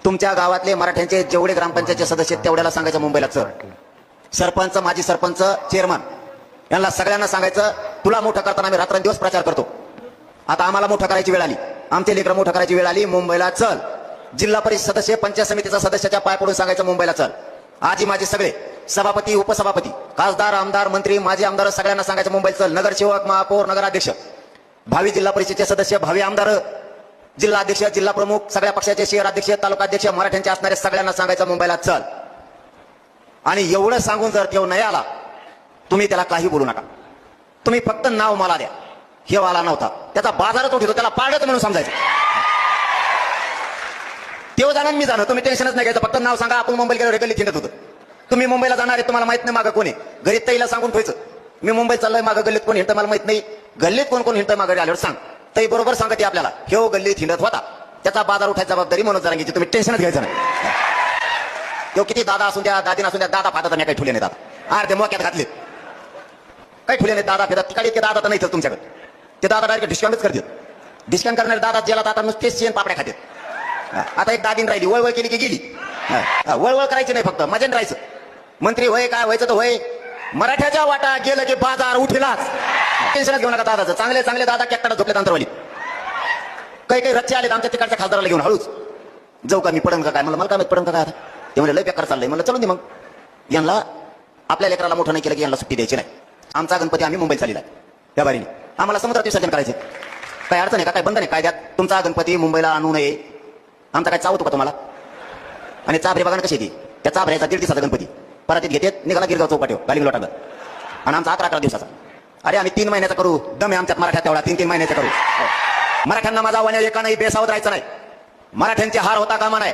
तुमच्या गावातले मराठ्यांचे जेवढे ग्रामपंचायतचे सदस्य आहेत तेवढ्याला सांगायचं मुंबईला चल. सरपंच, माजी सरपंच, चेअरमन यांना सगळ्यांना सांगायचं तुला मोठं करताना आम्ही रात्रंदिवस प्रचार करतो. आता आम्हाला मोठं करायची वेळ आली, आमचे लेकरं मोठं करायची वेळ आली, मुंबईला चल. जिल्हा परिषद सदस्य, पंचायत समितीचा सदस्याच्या पाय पडून सांगायचं मुंबईला चल. आजी माझे सगळे सभापती, उपसभापती, खासदार, आमदार, मंत्री, माजी आमदार सगळ्यांना सांगायचं मुंबईला चल. नगरसेवक, महापौर, नगराध्यक्ष, भावी जिल्हा परिषदेचे सदस्य, भावी आमदार, जिल्हा अध्यक्ष, जिल्हा प्रमुख, सगळ्या पक्षाचे शहर अध्यक्ष, तालुका अध्यक्ष, मराठ्यांचे असणारे सगळ्यांना सांगायचं मुंबईला चल. आणि एवढं सांगून जर तो नाही आला, तुम्ही त्याला काही बोलू नका. तुम्ही फक्त नाव मला द्या. हे वाला नव्हता, त्याचा बाजारच उठतो, त्याला पाडत म्हणून समजायचं. तेव्हा जाणार मी जाणार, तुम्ही टेन्शनच नाही घ्यायचं. फक्त नाव सांगा, आपण मुंबईला गेलो गल्लीत हिंडत होतं. तुम्ही मुंबईला जाणार आहे, तुम्हाला माहित नाही मागं कोणी. घरी ताईला सांगून ठेवायचं मी मुंबईत चाललोय, मागं गल्लीत कोण हिंडतं मला माहित नाही. गल्लीत कोण कोण हिंडतं मागं आल्यावर सांग. ताई बरोबर सांगते आपल्याला, हे गल्लीत हिंडत होता, त्याचा बाजार उठायची जबाबदारी म्हणून जरांगीची. तुम्ही टेन्शनच घ्यायचं नाही. तो किती दादा असून द्या, दादी नसून द्या, दादा फाटा काही ठुले नाही. दादा अर्धे मोक्यात घातले, काही ठुले नाही. दादा फिरत तिकडे इतके दादा तर नाही तुमच्याकडे. ते दादा डायरेक्ट डिस्काउंटच करतात. डिस्काउंट करणारे दादा ज्याला दादा नुसतेच शेण पापड्या खातात. आता एक दादीन राहिली, वळवळ केली की गेली. वळवळ करायची नाही, फक्त मजेन राहायचं. मंत्री होय, काय व्हायचं तर होय. मराठ्याच्या वाटा गेलं की बाजार उठेलाच. टेन्शनच घेऊ नका दादाचं. चांगले चांगले दादा कॅक्टाला झोपले अंतरवाली. काही काही रच्चे आले आमच्या तिकडच्या खासदाराला घेऊन. हळूच जाऊ का मी, पडन का काय, मला काय माहित पडन का काय. ते म्हणजे लय बेकार चाललंय. मला चलून दे मग. यांना आपल्या लेकराला मोठं नाही केलं की यांना सुट्टी द्यायची नाही. आमचा गणपती आम्ही मुंबईत चाललेला आहे त्या बारीने. आम्हाला समुद्रात विसर्जन करायचे. काय अडचण आहे का, काय बंधन आहे कायद्यात? तुमचा गणपती मुंबईला आणू नये. आमचा काय चावतो का तुम्हाला? आणि चाभरे बघा कशी येते. त्या चाभऱ्याचा 1.5 दिवसाचा गणपती परत येते, निघाला गिरगाव चौपाटीवर गाली लोटांना. आणि आमचा 11 दिवसाचा. अरे आम्ही 3 महिन्याचा करू. दम आहे आमच्यात मराठ्यात तेवढा. 3 महिन्याचा करू. मराठ्यांना माझा आव्हान एका नाही, बेसावत राहायचं नाही. मराठ्यांची हार होता कामा नाही.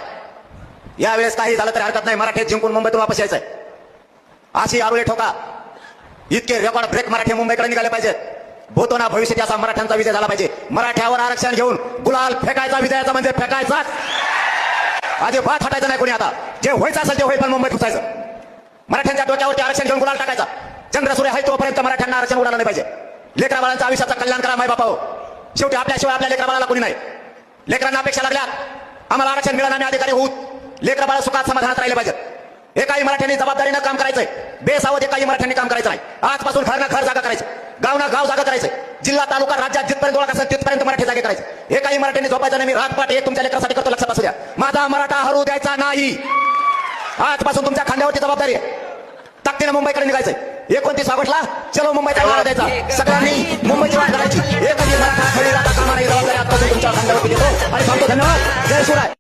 यावेळेस काही झालं तरी हरकत नाही. मराठी जिंकून मुंबईतून वापस यायचंय. अशी आरुळे ठोका. इतके रेकॉर्ड ब्रेक मराठी मुंबईकडे निघाले पाहिजेत. भूतो ना भविष्यात असा मराठ्यांचा विजय झाला पाहिजे. मराठ्यावर आरक्षण घेऊन गुलाल फेकायचा, विजयाचा म्हणजे फेकायचाच. आधी बात हटायचं नाही कोणी. आता जे व्हायचं असेल ते होईल, पण मुंबईत घुसायचं. मराठ्यांच्या डोक्यावरती आरक्षण घेऊन गुलाल टाकायचा. चंद्रसूर्य आहे तोपर्यंत मराठ्यांना आरक्षण उडालं नाही पाहिजे. लेकरा बाळांच्या आयुष्याचं कल्याण करा माय बापा. शेवटी आपल्याशिवाय आपल्या लेकरा बाळाला कोणी नाही. लेकरांना अपेक्षा लागल्या, आम्हाला आरक्षण मिळालं, आम्ही अधिकारी होऊ. लेकरा बाळा सुखात समाधानात राहिले पाहिजेत. एकाही मराठ्यांनी जबाबदारीनं काम करायचंय. बेसावध एकाही मराठ्यांनी काम करायचं नाही. आजपासून घर ना घर जागा करायचं, गाव ना गाव जागा करायचं. जिल्हा तालुका राज्यात जिथपर्यंत ओळख असेल तिथपर्यंत मराठी जागे करायचं. एकाही मराठ्यांनी झोपायचं नाही. मी रातपाट हे तुमच्या लेकरासाठी करतो, लक्षात असू द्या. माझा मराठा हरू द्यायचा नाही. आजपासून तुमच्या खांद्यावरती जबाबदारी आहे. ताकदीनं मुंबईकडे निघायचंय. 29 ऑगस्टला चलो मुंबईचा नारा द्यायचा. सगळ्यांनी मुंबईची वाट करायची. एकही मराठा खरी राहता कामा नाही. जबाबदारी आजपासून तुमच्या खांद्यावरती देतो आणि सांगतो धन्यवाद. जय शिवराय.